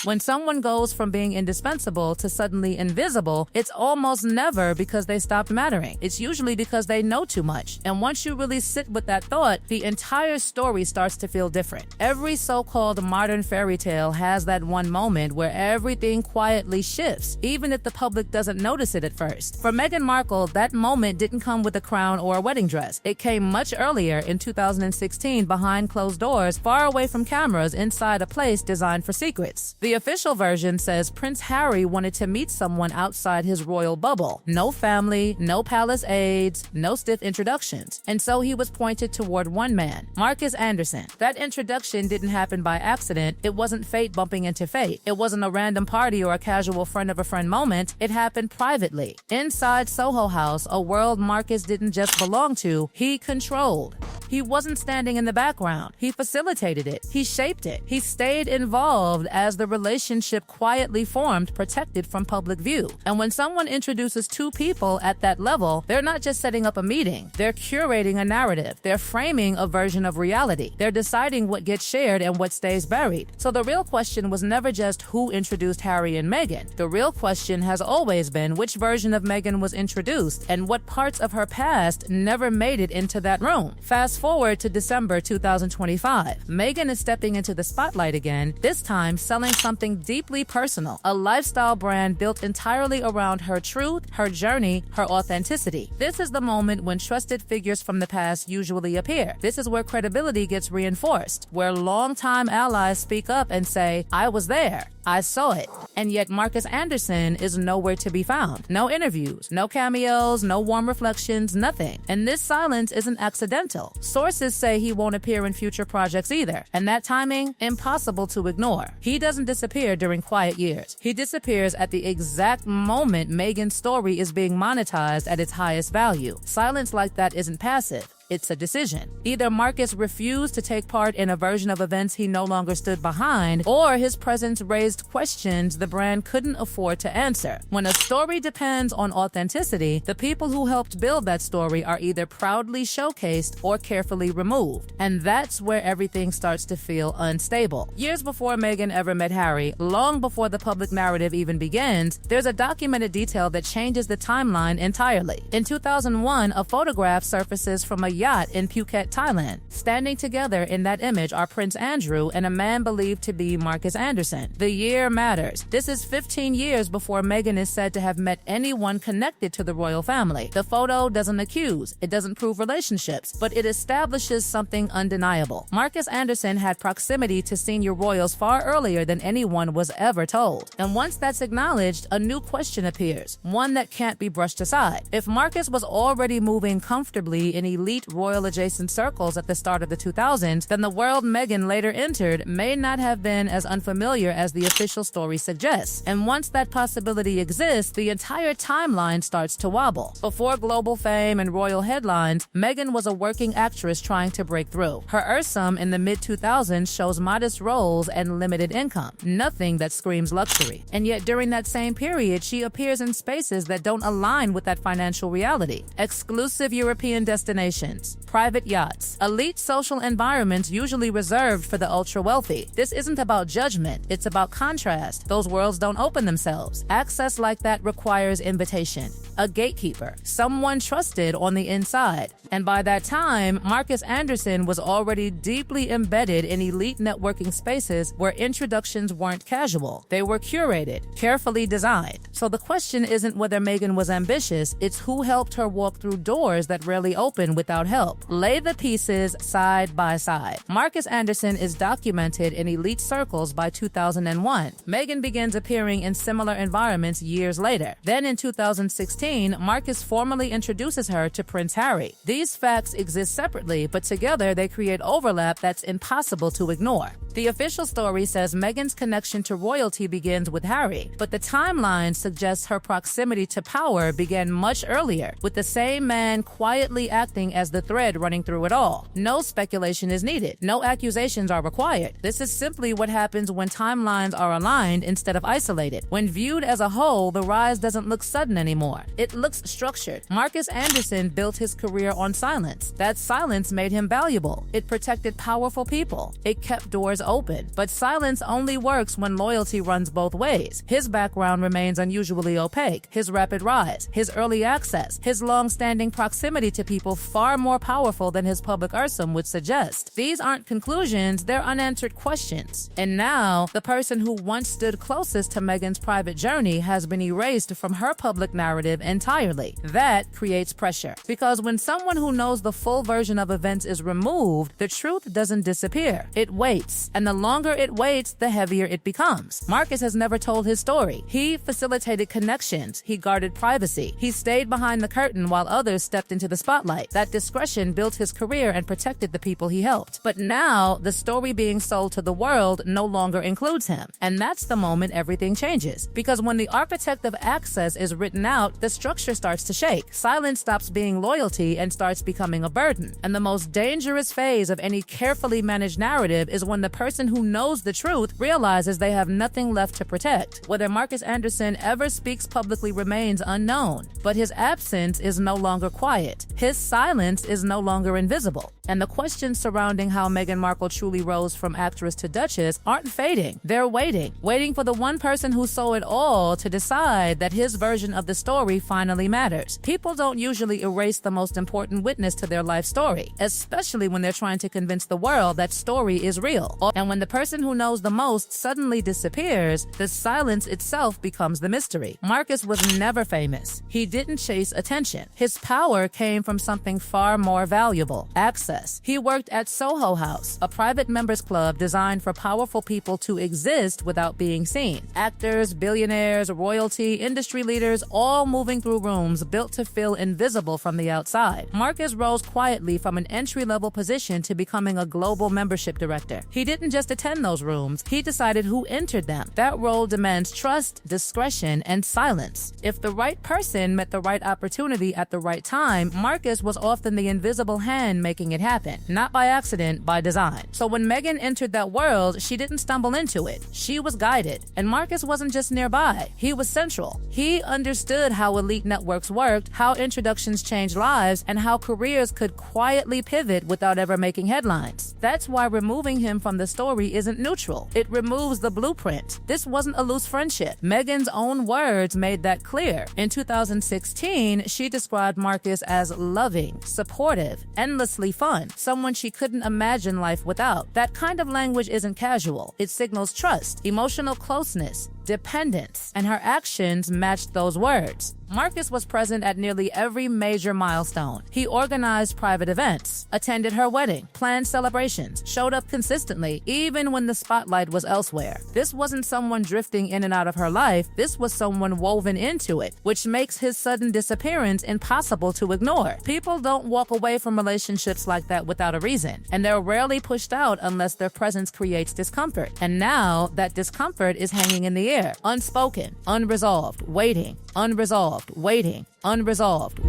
When someone goes from being indispensable to suddenly invisible, it's almost never because they stopped mattering. It's usually because they know too much. And once you really sit with that thought, the entire story starts to feel different. Every so-called modern fairy tale has that one moment where everything quietly shifts, even if the public doesn't notice it at first. For Meghan Markle, that moment didn't come with a crown or a wedding dress. It came much earlier in 2016 behind closed doors, far away from cameras inside a place designed for secrets. The official version says Prince Harry wanted to meet someone outside his royal bubble. No family, no palace aides, no stiff introductions. And so he was pointed toward one man, Markus Anderson. That introduction didn't happen by accident. It wasn't fate bumping into fate. It wasn't a random party or a casual friend of a friend moment. It happened privately. Inside Soho House, a world Markus didn't just belong to, he controlled. He wasn't standing in the background. He facilitated it. He shaped it. He stayed involved as the relationship quietly formed, protected from public view. And when someone introduces two people at that level, they're not just setting up a meeting. They're curating a narrative. They're framing a version of reality. They're deciding what gets shared and what stays buried. So the real question was never just who introduced Harry and Meghan. The real question has always been which version of Meghan was introduced and what parts of her past never made it into that room. Fast forward to December 2025. Meghan is stepping into the spotlight again, this time selling something deeply personal, a lifestyle brand built entirely around her truth, her journey, her authenticity. This is the moment when trusted figures from the past usually appear. This is where credibility gets reinforced, where longtime allies speak up and say, "I was there. I saw it." And yet Markus Anderson is nowhere to be found. No interviews, no cameos, no warm reflections, nothing. And this silence isn't accidental. Sources say he won't appear in future projects either. And that timing, impossible to ignore. He doesn't disappear during quiet years. He disappears at the exact moment Meghan's story is being monetized at its highest value. Silence like that isn't passive. It's a decision. Either Markus refused to take part in a version of events he no longer stood behind, or his presence raised questions the brand couldn't afford to answer. When a story depends on authenticity, the people who helped build that story are either proudly showcased or carefully removed. And that's where everything starts to feel unstable. Years before Meghan ever met Harry, long before the public narrative even begins, there's a documented detail that changes the timeline entirely. In 2001, a photograph surfaces from a yacht in Phuket, Thailand. Standing together in that image are Prince Andrew and a man believed to be Markus Anderson. The year matters. This is 15 years before Meghan is said to have met anyone connected to the royal family. The photo doesn't accuse, it doesn't prove relationships, but it establishes something undeniable. Markus Anderson had proximity to senior royals far earlier than anyone was ever told. And once that's acknowledged, a new question appears, one that can't be brushed aside. If Markus was already moving comfortably in elite royal-adjacent circles at the start of the 2000s, then the world Meghan later entered may not have been as unfamiliar as the official story suggests. And once that possibility exists, the entire timeline starts to wobble. Before global fame and royal headlines, Meghan was a working actress trying to break through. Her Ursum in the mid-2000s shows modest roles and limited income, nothing that screams luxury. And yet during that same period, she appears in spaces that don't align with that financial reality. Exclusive European destinations, private yachts, elite social environments usually reserved for the ultra-wealthy. This isn't about judgment, it's about contrast. Those worlds don't open themselves. Access like that requires invitation, a gatekeeper, someone trusted on the inside. And by that time, Markus Anderson was already deeply embedded in elite networking spaces where introductions weren't casual. They were curated, carefully designed. So the question isn't whether Meghan was ambitious, it's who helped her walk through doors that rarely open without help. Lay the pieces side by side. Markus Anderson is documented in elite circles by 2001. Meghan begins appearing in similar environments years later. Then in 2016, Markus formally introduces her to Prince Harry. These facts exist separately, but together they create overlap that's impossible to ignore. The official story says Meghan's connection to royalty begins with Harry, but the timeline suggests her proximity to power began much earlier, with the same man quietly acting as the thread running through it all. No speculation is needed. No accusations are required. This is simply what happens when timelines are aligned instead of isolated. When viewed as a whole, the rise doesn't look sudden anymore. It looks structured. Markus Anderson built his career on silence. That silence made him valuable. It protected powerful people. It kept doors open. But silence only works when loyalty runs both ways. His background remains unusually opaque. His rapid rise, his early access, his long-standing proximity to people far more powerful than his public persona would suggest. These aren't conclusions, they're unanswered questions. And now, the person who once stood closest to Meghan's private journey has been erased from her public narrative entirely. That creates pressure. Because when someone who knows the full version of events is removed, the truth doesn't disappear. It waits. And the longer it waits, the heavier it becomes. Markus has never told his story. He facilitated connections. He guarded privacy. He stayed behind the curtain while others stepped into the spotlight. That discretion built his career and protected the people he helped. But now, the story being sold to the world no longer includes him. And that's the moment everything changes. Because when the architect of access is written out, the structure starts to shake. Silence stops being loyalty and starts becoming a burden. And the most dangerous phase of any carefully managed narrative is when the person who knows the truth realizes they have nothing left to protect. Whether Markus Anderson ever speaks publicly remains unknown, but his absence is no longer quiet. His silence is no longer invisible. And the questions surrounding how Meghan Markle truly rose from actress to duchess aren't fading. They're waiting for the one person who saw it all to decide that his version of the story finally matters. People don't usually erase the most important witness to their life story, especially when they're trying to convince the world that story is real. And when the person who knows the most suddenly disappears, the silence itself becomes the mystery. Markus was never famous. He didn't chase attention. His power came from something far more valuable: access. He worked at Soho House, a private members club designed for powerful people to exist without being seen. Actors, billionaires, royalty, industry leaders, all moving through rooms built to feel invisible from the outside. Markus rose quietly from an entry-level position to becoming a global membership director. He didn't just attend those rooms, he decided who entered them. That role demands trust, discretion, and silence. If the right person met the right opportunity at the right time, Markus was often the invisible hand making it happen. Not by accident, by design. So when Meghan entered that world, she didn't stumble into it. She was guided. And Markus wasn't just nearby. He was central. He understood how elite networks worked, how introductions changed lives, and how careers could quietly pivot without ever making headlines. That's why removing him from the story isn't neutral. It removes the blueprint. This wasn't a loose friendship. Meghan's own words made that clear. In 2016, she described Markus as loving, supportive, endlessly fun, someone she couldn't imagine life without. That kind of language isn't casual. It signals trust, emotional closeness, dependence, and her actions matched those words. Markus was present at nearly every major milestone. He organized private events, attended her wedding, planned celebrations, showed up consistently, even when the spotlight was elsewhere. This wasn't someone drifting in and out of her life, this was someone woven into it, which makes his sudden disappearance impossible to ignore. People don't walk away from relationships like that without a reason, and they're rarely pushed out unless their presence creates discomfort. And now, that discomfort is hanging in the air, unspoken, unresolved, waiting, unresolved, waiting, unresolved.